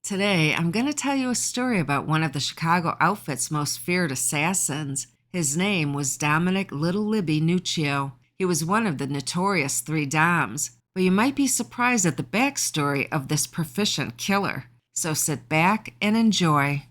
Today, I'm going to tell you a story about one of the Chicago outfit's most feared assassins. His name was Dominick Little Libby Nuccio. He was one of the notorious three Doms, but you might be surprised at the backstory of this proficient killer. So sit back and enjoy.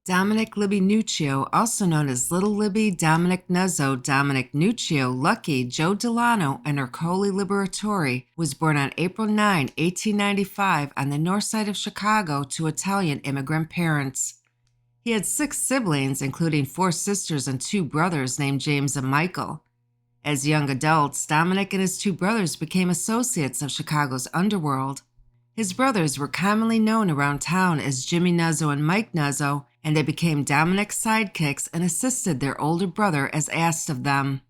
Dominick Libby Nuccio, also known as Little Libby, Dominick Nuccio, Dominick Nuccio, Lucky, Joe Delano, and Ercole Liberatori, was born on April 9, 1895, on the north side of Chicago to Italian immigrant parents. He had 6 siblings, including 4 sisters and 2 brothers named James and Michael. As young adults, Dominick and his 2 brothers became associates of Chicago's underworld. His brothers were commonly known around town as Jimmy Nuccio and Mike Nuccio, and they became Dominick's sidekicks and assisted their older brother as asked of them.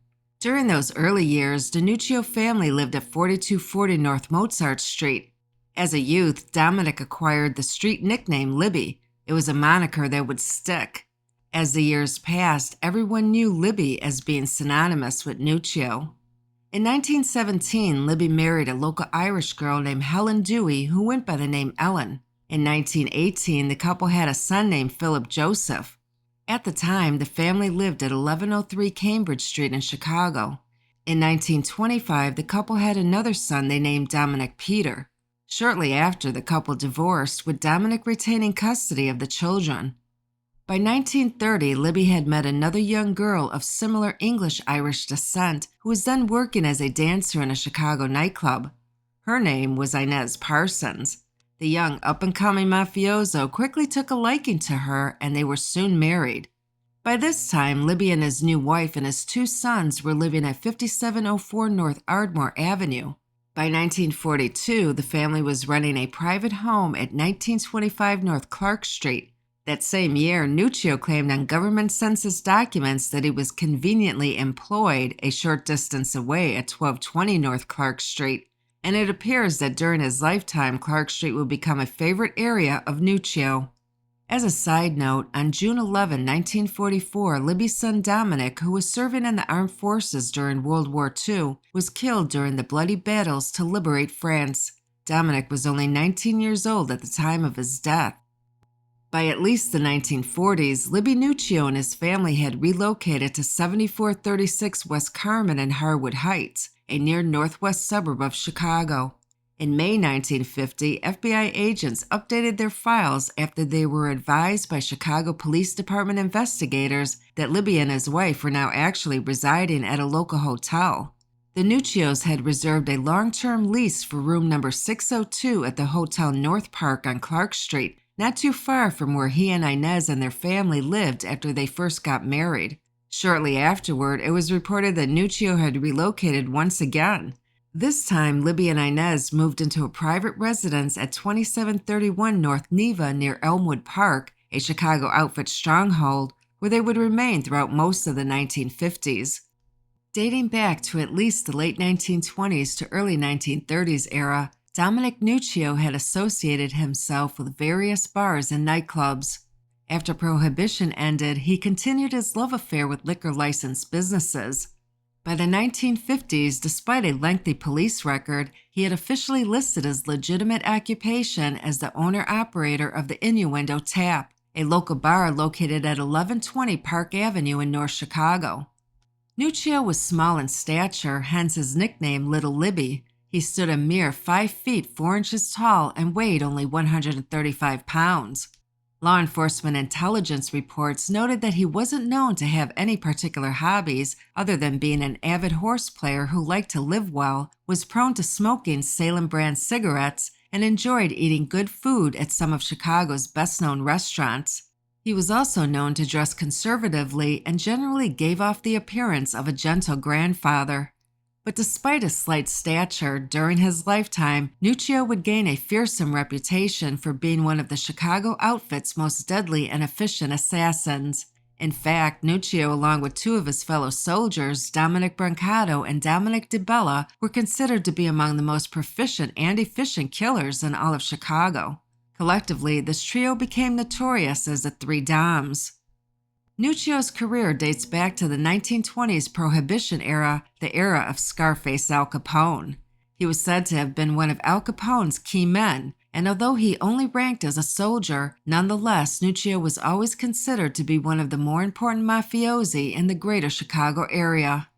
During those early years, the Nuccio family lived at 4240 North Mozart Street. As a youth, Dominick acquired the street nickname Libby. It was a moniker that would stick. As the years passed, everyone knew Libby as being synonymous with Nuccio. In 1917, Libby married a local Irish girl named Helen Dewey who went by the name Ellen. In 1918, the couple had a son named Philip Joseph. At the time, the family lived at 1103 Cambridge Street in Chicago. In 1925, the couple had another son they named Dominick Peter. Shortly after, the couple divorced, with Dominick retaining custody of the children. By 1930, Libby had met another young girl of similar English-Irish descent who was then working as a dancer in a Chicago nightclub. Her name was Inez Parsons. The young up-and-coming mafioso quickly took a liking to her, and they were soon married. By this time, Libby and his new wife and his 2 sons were living at 5704 North Ardmore Avenue. By 1942, the family was renting a private home at 1925 North Clark Street. That same year, Nuccio claimed on government census documents that he was conveniently employed a short distance away at 1220 North Clark Street, and it appears that during his lifetime, Clark Street would become a favorite area of Nuccio. As a side note, on June 11, 1944, Libby's son Dominick, who was serving in the armed forces during World War II, was killed during the bloody battles to liberate France. Dominick was only 19 years old at the time of his death. By at least the 1940s, Libby Nuccio and his family had relocated to 7436 West Carmen in Harwood Heights, a near northwest suburb of Chicago. In May 1950, FBI agents updated their files after they were advised by Chicago Police Department investigators that Libby and his wife were now actually residing at a local hotel. The Nuccios had reserved a long-term lease for room number 602 at the Hotel North Park on Clark Street, not too far from where he and Inez and their family lived after they first got married. Shortly afterward, it was reported that Nuccio had relocated once again. This time, Libby and Inez moved into a private residence at 2731 North Neva near Elmwood Park, a Chicago outfit stronghold, where they would remain throughout most of the 1950s. Dating back to at least the late 1920s to early 1930s era, Dominick Nuccio had associated himself with various bars and nightclubs. After Prohibition ended, he continued his love affair with liquor-licensed businesses. By the 1950s, despite a lengthy police record, he had officially listed his legitimate occupation as the owner-operator of the Innuendo Tap, a local bar located at 1120 Park Avenue in North Chicago. Nuccio was small in stature, hence his nickname Little Libby. He stood a mere 5 feet 4 inches tall and weighed only 135 pounds. Law enforcement intelligence reports noted that he wasn't known to have any particular hobbies other than being an avid horse player who liked to live well, was prone to smoking Salem brand cigarettes, and enjoyed eating good food at some of Chicago's best-known restaurants. He was also known to dress conservatively and generally gave off the appearance of a gentle grandfather. But despite his slight stature, during his lifetime, Nuccio would gain a fearsome reputation for being one of the Chicago outfit's most deadly and efficient assassins. In fact, Nuccio, along with 2 of his fellow soldiers, Dominick Brancato and Dominick DiBella, were considered to be among the most proficient and efficient killers in all of Chicago. Collectively, this trio became notorious as the Three Doms. Nuccio's career dates back to the 1920s Prohibition era, the era of Scarface Al Capone. He was said to have been one of Al Capone's key men, and although he only ranked as a soldier, nonetheless, Nuccio was always considered to be one of the more important mafiosi in the greater Chicago area.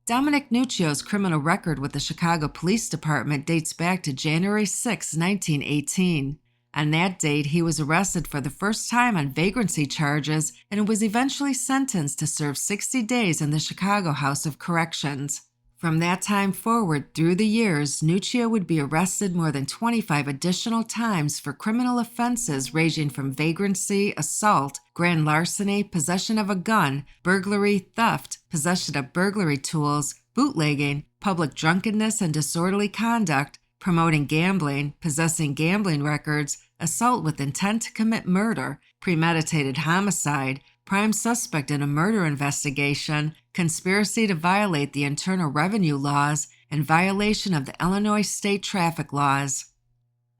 Dominick Nuccio's criminal record with the Chicago Police Department dates back to January 6, 1918. On that date, he was arrested for the first time on vagrancy charges and was eventually sentenced to serve 60 days in the Chicago House of Corrections. From that time forward, through the years, Nuccio would be arrested more than 25 additional times for criminal offenses ranging from vagrancy, assault, grand larceny, possession of a gun, burglary, theft, possession of burglary tools, bootlegging, public drunkenness and disorderly conduct, promoting gambling, possessing gambling records, assault with intent to commit murder, premeditated homicide, prime suspect in a murder investigation, conspiracy to violate the Internal Revenue laws, and violation of the Illinois state traffic laws.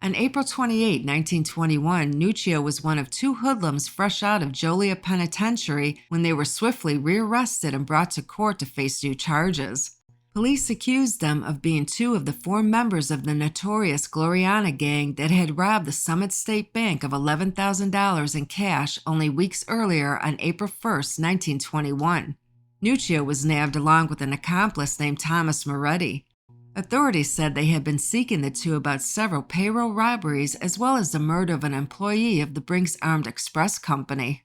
On April 28, 1921, Nuccio was one of two hoodlums fresh out of Joliet Penitentiary when they were swiftly rearrested and brought to court to face new charges. Police accused them of being two of the four members of the notorious Gloriana gang that had robbed the Summit State Bank of $11,000 in cash only weeks earlier on April 1, 1921. Nuccio was nabbed along with an accomplice named Thomas Moretti. Authorities said they had been seeking the two about several payroll robberies as well as the murder of an employee of the Brinks Armed Express Company.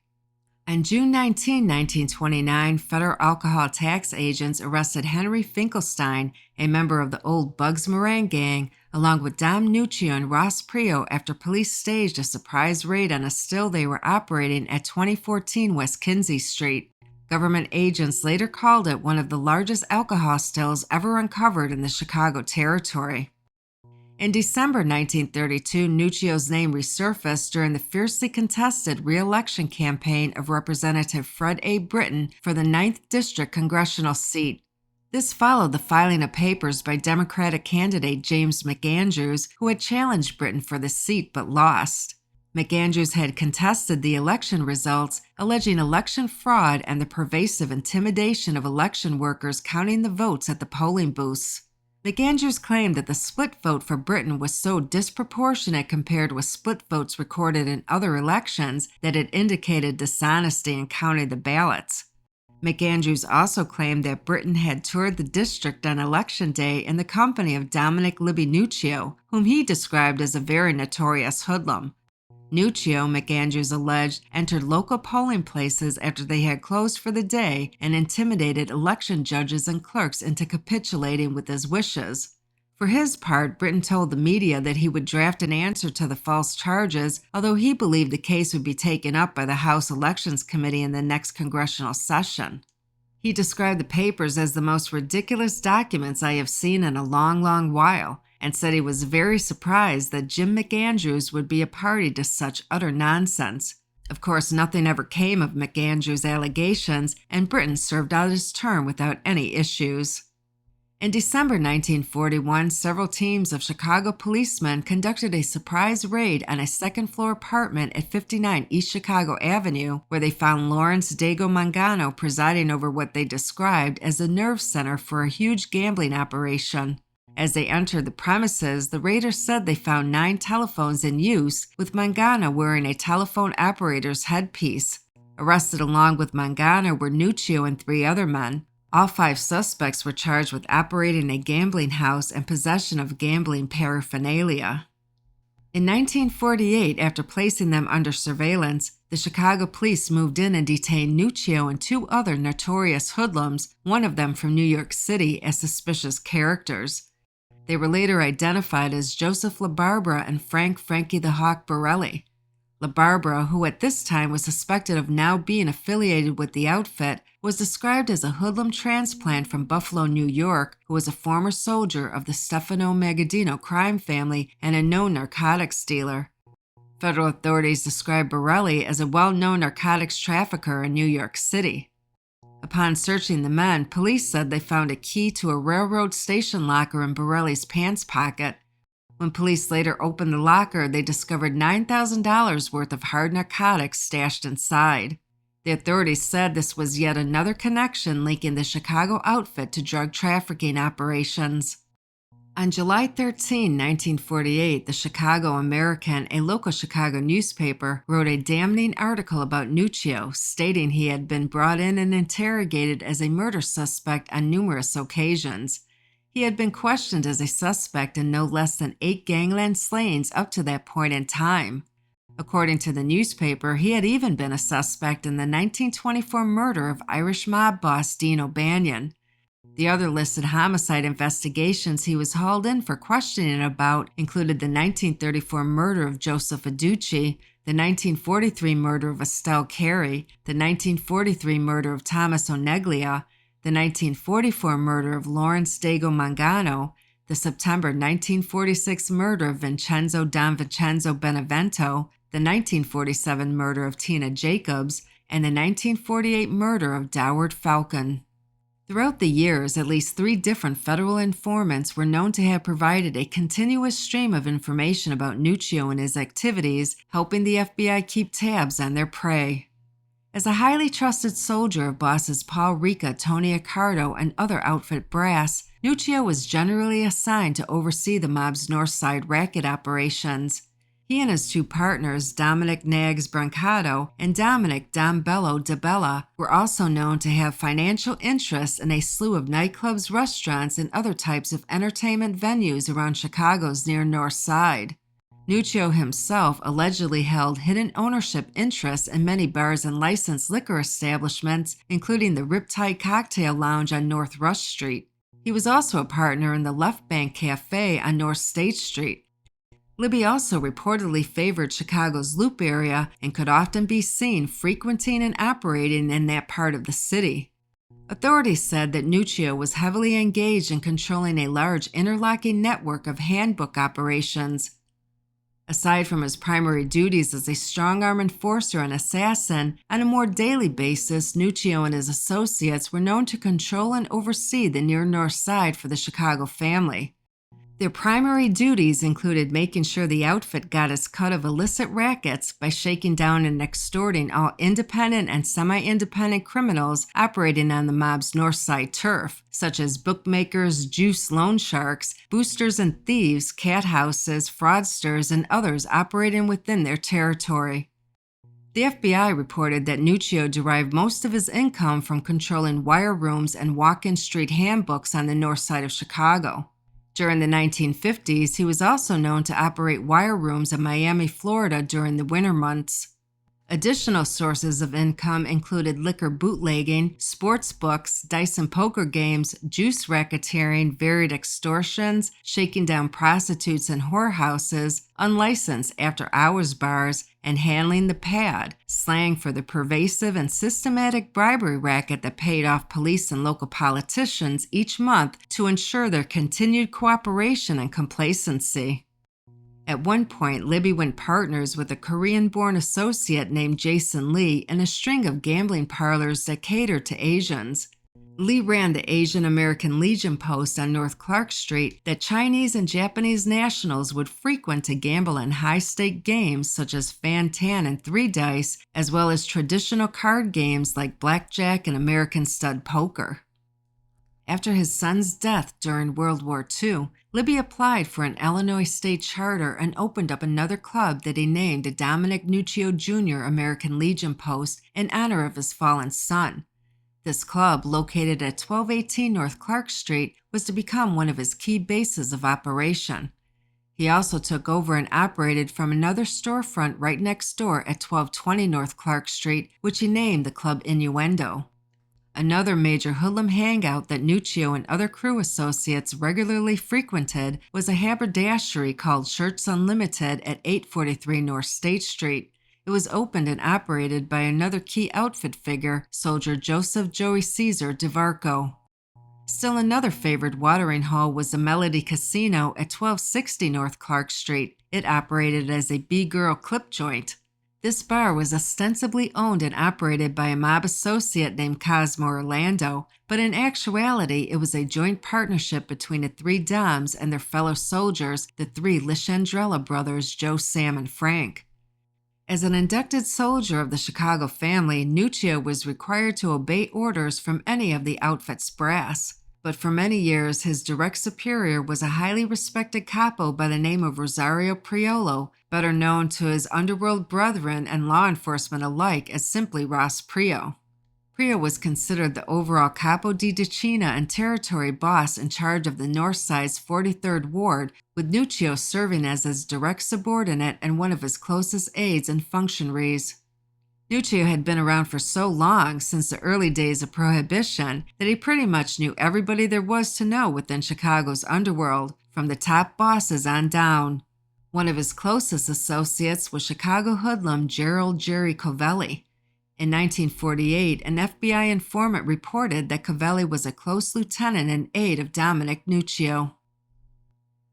On June 19, 1929, federal alcohol tax agents arrested Henry Finkelstein, a member of the old Bugs Moran gang, along with Dom Nuccio and Ross Prio after police staged a surprise raid on a still they were operating at 2014 West Kinsey Street. Government agents later called it one of the largest alcohol stills ever uncovered in the Chicago territory. In December 1932, Nuccio's name resurfaced during the fiercely contested re-election campaign of Representative Fred A. Britton for the 9th District congressional seat. This followed the filing of papers by Democratic candidate James McAndrews, who had challenged Britton for the seat but lost. McAndrews had contested the election results, alleging election fraud and the pervasive intimidation of election workers counting the votes at the polling booths. McAndrews claimed that the split vote for Britton was so disproportionate compared with split votes recorded in other elections that it indicated dishonesty in counting the ballots. McAndrews also claimed that Britton had toured the district on Election Day in the company of Dominick Libby Nuccio, whom he described as a very notorious hoodlum. Nuccio, McAndrews alleged, entered local polling places after they had closed for the day and intimidated election judges and clerks into capitulating with his wishes. For his part, Britton told the media that he would draft an answer to the false charges, although he believed the case would be taken up by the House Elections Committee in the next congressional session. He described the papers as the most ridiculous documents I have seen in a long, long while, and said he was very surprised that Jim McAndrews would be a party to such utter nonsense. Of course, nothing ever came of McAndrews' allegations, and Britton served out his term without any issues. In December 1941, several teams of Chicago policemen conducted a surprise raid on a second-floor apartment at 59 East Chicago Avenue, where they found Lawrence Dago Mangano presiding over what they described as a nerve center for a huge gambling operation. As they entered the premises, the raiders said they found 9 telephones in use, with Mangano wearing a telephone operator's headpiece. Arrested along with Mangano were Nuccio and 3 other men. All 5 suspects were charged with operating a gambling house and possession of gambling paraphernalia. In 1948, after placing them under surveillance, the Chicago police moved in and detained Nuccio and 2 other notorious hoodlums, one of them from New York City, as suspicious characters. They were later identified as Joseph LaBarbera and Frankie the Hawk Borelli. LaBarbera, who at this time was suspected of now being affiliated with the outfit, was described as a hoodlum transplant from Buffalo, New York, who was a former soldier of the Stefano Magaddino crime family and a known narcotics dealer. Federal authorities described Borelli as a well-known narcotics trafficker in New York City. Upon searching the men, police said they found a key to a railroad station locker in Borelli's pants pocket. When police later opened the locker, they discovered $9,000 worth of hard narcotics stashed inside. The authorities said this was yet another connection linking the Chicago outfit to drug trafficking operations. On July 13, 1948, the Chicago American, a local Chicago newspaper, wrote a damning article about Nuccio, stating he had been brought in and interrogated as a murder suspect on numerous occasions. He had been questioned as a suspect in no less than 8 gangland slayings up to that point in time. According to the newspaper, he had even been a suspect in the 1924 murder of Irish mob boss Dean O'Banion. The other listed homicide investigations he was hauled in for questioning about included the 1934 murder of Joseph Aducci, the 1943 murder of Estelle Carey, the 1943 murder of Thomas Oneglia, the 1944 murder of Lawrence Dago Mangano, the September 1946 murder of Vincenzo Don Vincenzo Benevento, the 1947 murder of Tina Jacobs, and the 1948 murder of Doward Falcon. Throughout the years, at least 3 different federal informants were known to have provided a continuous stream of information about Nuccio and his activities, helping the FBI keep tabs on their prey. As a highly trusted soldier of bosses Paul Ricca, Tony Accardo, and other outfit brass, Nuccio was generally assigned to oversee the mob's North Side racket operations. He and his 2 partners, Dominick Nags Brancato and Dominick Dom Bello DiBella, were also known to have financial interests in a slew of nightclubs, restaurants, and other types of entertainment venues around Chicago's near North Side. Nuccio himself allegedly held hidden ownership interests in many bars and licensed liquor establishments, including the Riptide Cocktail Lounge on North Rush Street. He was also a partner in the Left Bank Cafe on North State Street. Libby also reportedly favored Chicago's Loop area and could often be seen frequenting and operating in that part of the city. Authorities said that Nuccio was heavily engaged in controlling a large interlocking network of handbook operations. Aside from his primary duties as a strong-arm enforcer and assassin, on a more daily basis, Nuccio and his associates were known to control and oversee the near North Side for the Chicago family. Their primary duties included making sure the outfit got its cut of illicit rackets by shaking down and extorting all independent and semi-independent criminals operating on the mob's North Side turf, such as bookmakers, juice loan sharks, boosters and thieves, cat houses, fraudsters, and others operating within their territory. The FBI reported that Nuccio derived most of his income from controlling wire rooms and walk-in street handbooks on the north side of Chicago. During the 1950s, he was also known to operate wire rooms in Miami, Florida during the winter months. Additional sources of income included liquor bootlegging, sports books, dice and poker games, juice racketeering, varied extortions, shaking down prostitutes and whorehouses, unlicensed after-hours bars, and handling the pad, slang for the pervasive and systematic bribery racket that paid off police and local politicians each month to ensure their continued cooperation and complacency. At one point, Libby went partners with a Korean-born associate named Jason Lee in a string of gambling parlors that catered to Asians. Lee ran the Asian American Legion post on North Clark Street that Chinese and Japanese nationals would frequent to gamble in high-stake games such as fan-tan and 3-dice, as well as traditional card games like blackjack and American stud poker. After his son's death during World War II, Libby applied for an Illinois state charter and opened up another club that he named the Dominick Nuccio Jr. American Legion Post in honor of his fallen son. This club, located at 1218 North Clark Street, was to become one of his key bases of operation. He also took over and operated from another storefront right next door at 1220 North Clark Street, which he named the Club Innuendo. Another major hoodlum hangout that Nuccio and other crew associates regularly frequented was a haberdashery called Shirts Unlimited at 843 North State Street. It was opened and operated by another key outfit figure, Soldier Joseph Joey Caesar DeVarco. Still another favored watering hole was the Melody Casino at 1260 North Clark Street. It operated as a B-girl clip joint. This bar was ostensibly owned and operated by a mob associate named Cosmo Orlando, but in actuality it was a joint partnership between the 3 Doms and their fellow soldiers, the 3 Lishandrella brothers, Joe, Sam, and Frank. As an inducted soldier of the Chicago family, Nuccio was required to obey orders from any of the outfit's brass. But for many years, his direct superior was a highly respected capo by the name of Rosario Priolo, better known to his underworld brethren and law enforcement alike as simply Ross Prio. Prio was considered the overall capo di decina and territory boss in charge of the North Side's 43rd Ward, with Nuccio serving as his direct subordinate and one of his closest aides and functionaries. Nuccio had been around for so long, since the early days of Prohibition, that he pretty much knew everybody there was to know within Chicago's underworld, from the top bosses on down. One of his closest associates was Chicago hoodlum Gerald Jerry Covelli. In 1948, an FBI informant reported that Covelli was a close lieutenant and aide of Dominick Nuccio.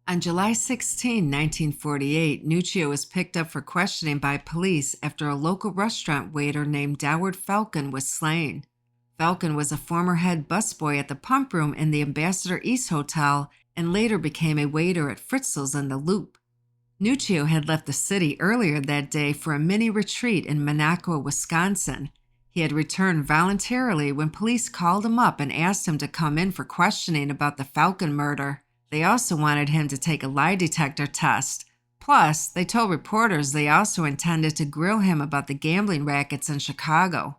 On July 16, 1948, Nuccio was picked up for questioning by police after a local restaurant waiter named Doward Falcon was slain. Falcon was a former head busboy at the pump room in the Ambassador East Hotel and later became a waiter at Fritzl's in the Loop. Nuccio had left the city earlier that day for a mini retreat in Minocqua, Wisconsin. He had returned voluntarily when police called him up and asked him to come in for questioning about the Falcon murder. They also wanted him to take a lie detector test. Plus, they told reporters they also intended to grill him about the gambling rackets in Chicago.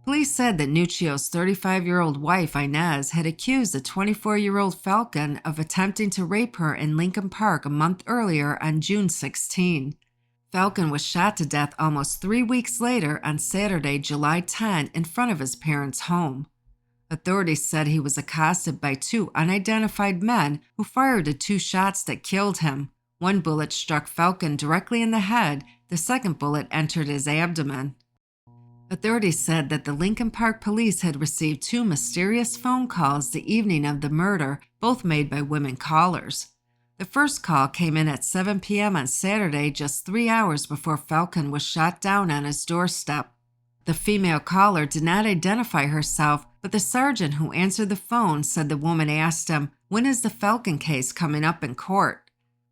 Police said that Nuccio's 35-year-old wife, Inez, had accused the 24-year-old Falcon of attempting to rape her in Lincoln Park a month earlier on June 16. Falcon was shot to death almost 3 weeks later on Saturday, July 10, in front of his parents' home. Authorities said he was accosted by two unidentified men who fired the 2 shots that killed him. One bullet struck Falcon directly in the head. The second bullet entered his abdomen. Authorities said that the Lincoln Park police had received 2 mysterious phone calls the evening of the murder, both made by women callers. The first call came in at 7 p.m. on Saturday, just 3 hours before Falcon was shot down on his doorstep. The female caller did not identify herself, but the sergeant who answered the phone said the woman asked him, "When is the Falcon case coming up in court?"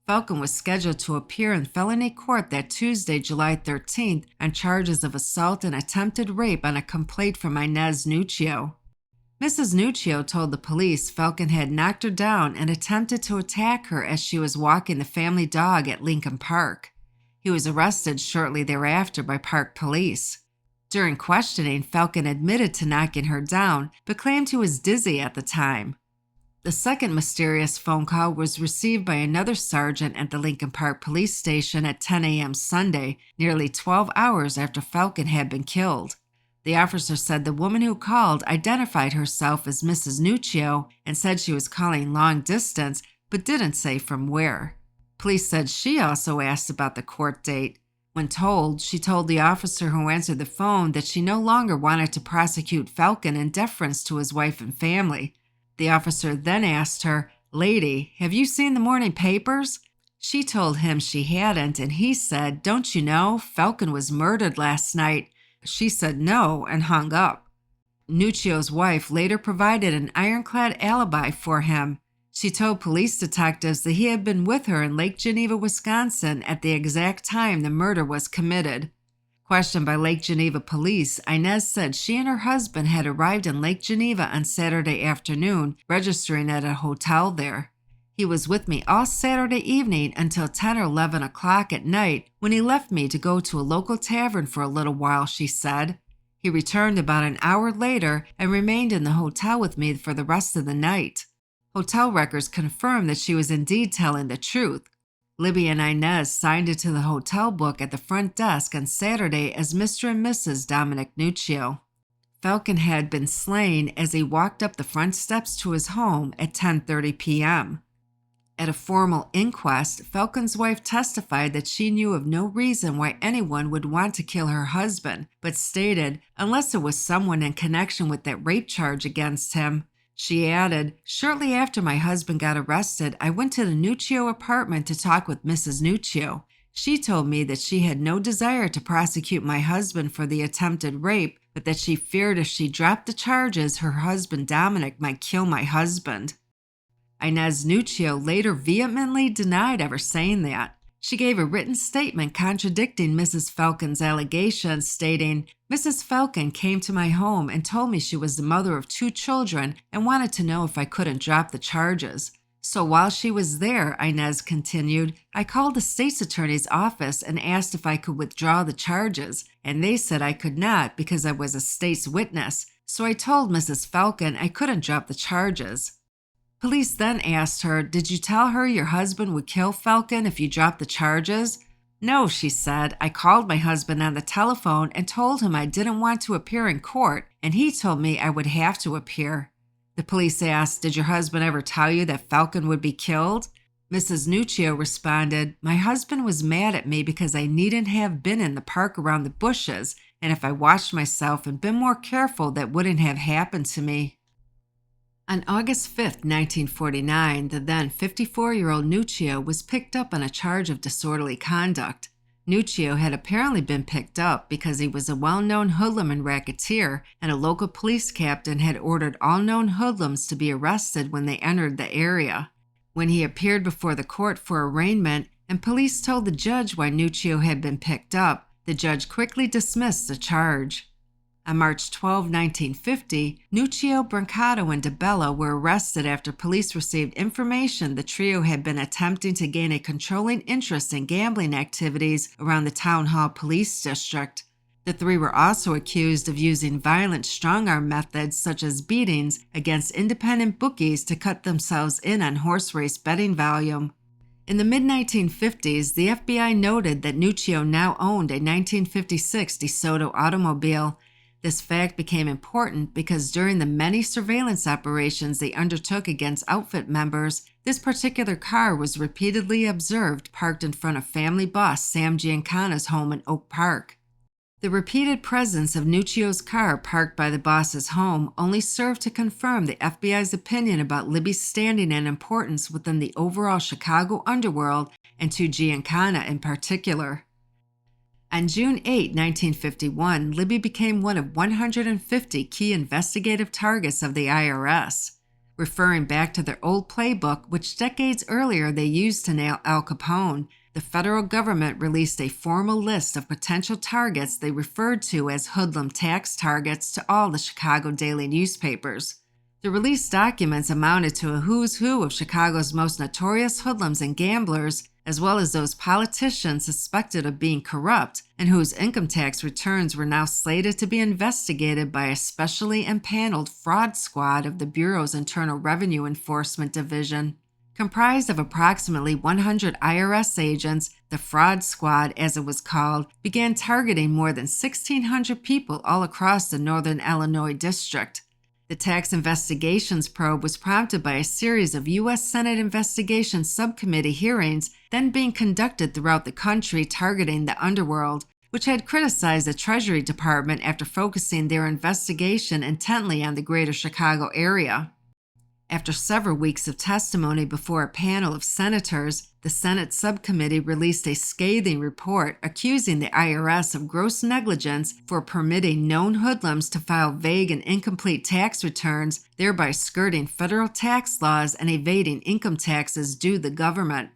Falcon was scheduled to appear in felony court that Tuesday, July 13th, on charges of assault and attempted rape on a complaint from Inez Nuccio. Mrs. Nuccio told the police Falcon had knocked her down and attempted to attack her as she was walking the family dog at Lincoln Park. He was arrested shortly thereafter by Park police. During questioning, Falcon admitted to knocking her down, but claimed he was dizzy at the time. The second mysterious phone call was received by another sergeant at the Lincoln Park police station at 10 a.m. Sunday, nearly 12 hours after Falcon had been killed. The officer said the woman who called identified herself as Mrs. Nuccio and said she was calling long distance, but didn't say from where. Police said she also asked about the court date. When told, she told the officer who answered the phone that she no longer wanted to prosecute Falcon in deference to his wife and family. The officer then asked her, "Lady, have you seen the morning papers?" She told him she hadn't, and he said, "Don't you know, Falcon was murdered last night?" She said no and hung up. Nuccio's wife later provided an ironclad alibi for him. She told police detectives that he had been with her in Lake Geneva, Wisconsin at the exact time the murder was committed. Questioned by Lake Geneva police, Inez said she and her husband had arrived in Lake Geneva on Saturday afternoon, registering at a hotel there. "He was with me all Saturday evening until 10 or 11 o'clock at night, when he left me to go to a local tavern for a little while," she said. "He returned about an hour later and remained in the hotel with me for the rest of the night." Hotel records confirmed that she was indeed telling the truth. Libby and Inez signed it to the hotel book at the front desk on Saturday as Mr. and Mrs. Dominick Nuccio. Falcon had been slain as he walked up the front steps to his home at 10:30 p.m. At a formal inquest, Falcon's wife testified that she knew of no reason why anyone would want to kill her husband, but stated, unless it was someone in connection with that rape charge against him. She added, "Shortly after my husband got arrested, I went to the Nuccio apartment to talk with Mrs. Nuccio. She told me that she had no desire to prosecute my husband for the attempted rape, but that she feared if she dropped the charges, her husband Dominick might kill my husband." Inez Nuccio later vehemently denied ever saying that. She gave a written statement contradicting Mrs. Falcon's allegations, stating, "Mrs. Falcon came to my home and told me she was the mother of 2 children and wanted to know if I couldn't drop the charges. So while she was there," Inez continued, "I called the state's attorney's office and asked if I could withdraw the charges, and they said I could not because I was a state's witness. So I told Mrs. Falcon I couldn't drop the charges." Police then asked her, "Did you tell her your husband would kill Falcon if you dropped the charges?" "No," she said. "I called my husband on the telephone and told him I didn't want to appear in court, and he told me I would have to appear." The police asked, "Did your husband ever tell you that Falcon would be killed?" Mrs. Nuccio responded, "My husband was mad at me because I needn't have been in the park around the bushes, and if I watched myself and been more careful, that wouldn't have happened to me." On August 5, 1949, the then 54-year-old Nuccio was picked up on a charge of disorderly conduct. Nuccio had apparently been picked up because he was a well-known hoodlum and racketeer, and a local police captain had ordered all known hoodlums to be arrested when they entered the area. When he appeared before the court for arraignment and police told the judge why Nuccio had been picked up, the judge quickly dismissed the charge. On March 12, 1950, Nuccio, Brancato, and DiBella were arrested after police received information the trio had been attempting to gain a controlling interest in gambling activities around the Town Hall Police District. The 3 were also accused of using violent strong-arm methods such as beatings against independent bookies to cut themselves in on horse race betting volume. In the mid-1950s, the FBI noted that Nuccio now owned a 1956 DeSoto automobile. This fact became important because during the many surveillance operations they undertook against outfit members, this particular car was repeatedly observed parked in front of family boss Sam Giancana's home in Oak Park. The repeated presence of Nuccio's car parked by the boss's home only served to confirm the FBI's opinion about Libby's standing and importance within the overall Chicago underworld and to Giancana in particular. On June 8, 1951, Libby became one of 150 key investigative targets of the IRS. Referring back to their old playbook, which decades earlier they used to nail Al Capone, the federal government released a formal list of potential targets they referred to as hoodlum tax targets to all the Chicago daily newspapers. The released documents amounted to a who's who of Chicago's most notorious hoodlums and gamblers, as well as those politicians suspected of being corrupt and whose income tax returns were now slated to be investigated by a specially empaneled fraud squad of the Bureau's Internal Revenue Enforcement Division. Comprised of approximately 100 IRS agents, the fraud squad, as it was called, began targeting more than 1,600 people all across the northern Illinois district. The tax investigations probe was prompted by a series of U.S. Senate Investigation Subcommittee hearings then being conducted throughout the country targeting the underworld, which had criticized the Treasury Department after focusing their investigation intently on the greater Chicago area. After several weeks of testimony before a panel of senators, the Senate subcommittee released a scathing report accusing the IRS of gross negligence for permitting known hoodlums to file vague and incomplete tax returns, thereby skirting federal tax laws and evading income taxes due the government.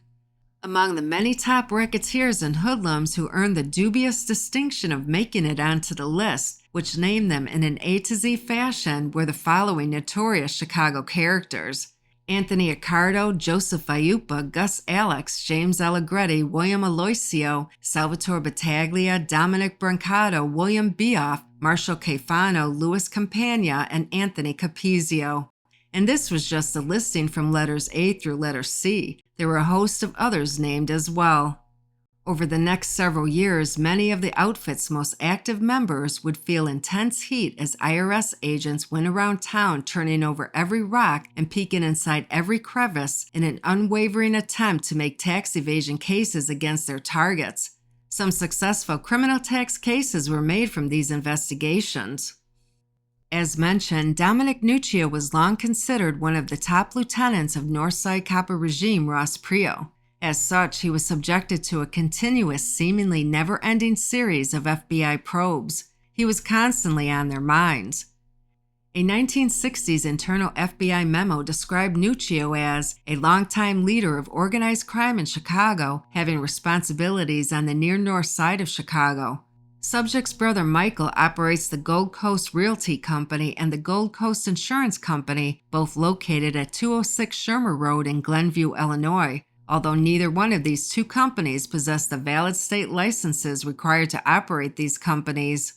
Among the many top racketeers and hoodlums who earned the dubious distinction of making it onto the list, which named them in an A to Z fashion, were the following notorious Chicago characters: Anthony Accardo, Joseph Iupa, Gus Alex, James Allegretti, William Aloisio, Salvatore Battaglia, Dominick Brancato, William Bioff, Marshall Cafano, Louis Campagna, and Anthony Capizio. And this was just a listing from letters A through letter C. There were a host of others named as well. Over the next several years, many of the outfit's most active members would feel intense heat as IRS agents went around town turning over every rock and peeking inside every crevice in an unwavering attempt to make tax evasion cases against their targets. Some successful criminal tax cases were made from these investigations. As mentioned, Dominick Nuccio was long considered one of the top lieutenants of Northside capo regime Ross Prio. As such, he was subjected to a continuous, seemingly never-ending series of FBI probes. He was constantly on their minds. A 1960s internal FBI memo described Nuccio as a longtime leader of organized crime in Chicago, having responsibilities on the near north side of Chicago. Subject's brother Michael operates the Gold Coast Realty Company and the Gold Coast Insurance Company, both located at 206 Shermer Road in Glenview, Illinois, although neither one of these two companies possess the valid state licenses required to operate these companies.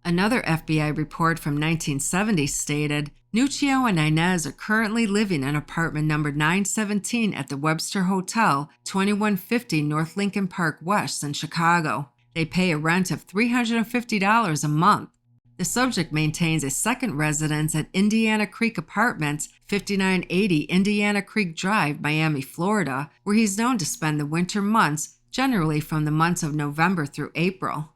Another FBI report from 1970 stated, Nuccio and Inez are currently living in apartment number 917 at the Webster Hotel, 2150 North Lincoln Park West in Chicago. They pay a rent of $350 a month. The subject maintains a second residence at Indiana Creek Apartments, 5980 Indiana Creek Drive, Miami, Florida, where he's known to spend the winter months, generally from the months of November through April.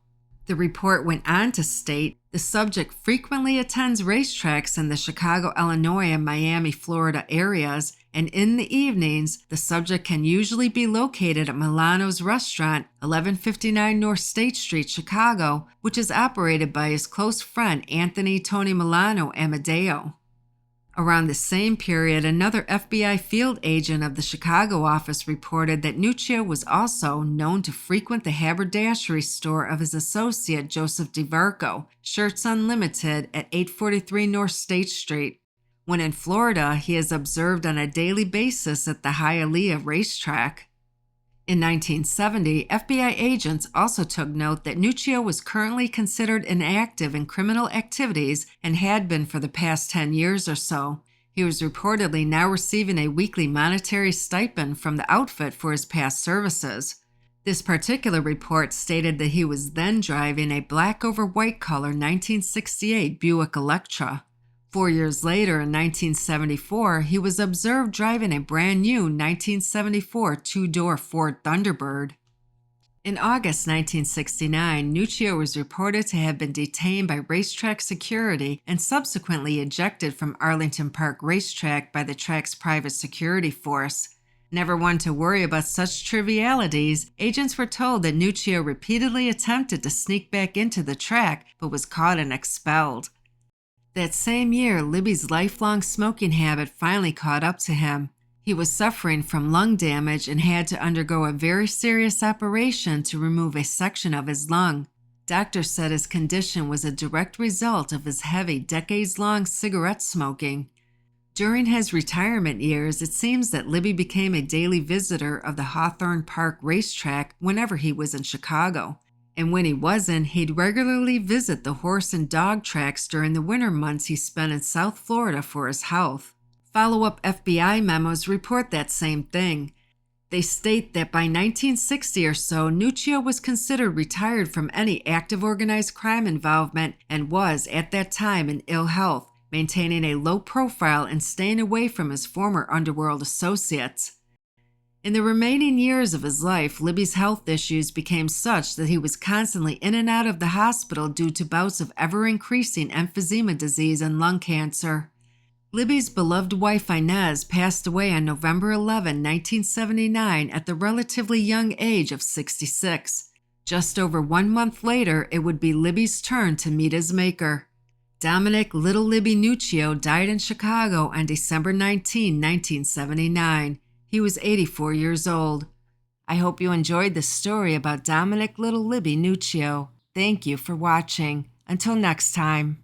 The report went on to state the subject frequently attends racetracks in the Chicago, Illinois, and Miami, Florida areas, and in the evenings, the subject can usually be located at Milano's Restaurant, 1159 North State Street, Chicago, which is operated by his close friend Anthony Tony Milano Amadeo. Around the same period, another FBI field agent of the Chicago office reported that Nuccio was also known to frequent the haberdashery store of his associate Joseph DeVarco, Shirts Unlimited, at 843 North State Street. When in Florida, he is observed on a daily basis at the Hialeah racetrack. In 1970, FBI agents also took note that Nuccio was currently considered inactive in criminal activities and had been for the past 10 years or so. He was reportedly now receiving a weekly monetary stipend from the outfit for his past services. This particular report stated that he was then driving a black over white color 1968 Buick Electra. 4 years later, in 1974, he was observed driving a brand new 1974 two-door Ford Thunderbird. In August 1969, Nuccio was reported to have been detained by racetrack security and subsequently ejected from Arlington Park Racetrack by the track's private security force. Never one to worry about such trivialities, agents were told that Nuccio repeatedly attempted to sneak back into the track but was caught and expelled. That same year, Libby's lifelong smoking habit finally caught up to him. He was suffering from lung damage and had to undergo a very serious operation to remove a section of his lung. Doctors said his condition was a direct result of his heavy, decades-long cigarette smoking. During his retirement years, it seems that Libby became a daily visitor of the Hawthorne Park racetrack whenever he was in Chicago. And when he wasn't, he'd regularly visit the horse and dog tracks during the winter months he spent in South Florida for his health. Follow-up FBI memos report that same thing. They state that by 1960 or so, Nuccio was considered retired from any active organized crime involvement and was, at that time, in ill health, maintaining a low profile and staying away from his former underworld associates. In the remaining years of his life, Libby's health issues became such that he was constantly in and out of the hospital due to bouts of ever-increasing emphysema disease and lung cancer. Libby's beloved wife Inez passed away on November 11, 1979 at the relatively young age of 66. Just over 1 month later, it would be Libby's turn to meet his maker. Dominick "Little Libby" Nuccio died in Chicago on December 19, 1979. He was 84 years old. I hope you enjoyed the story about Dominick "Little Libby" Nuccio. Thank you for watching. Until next time.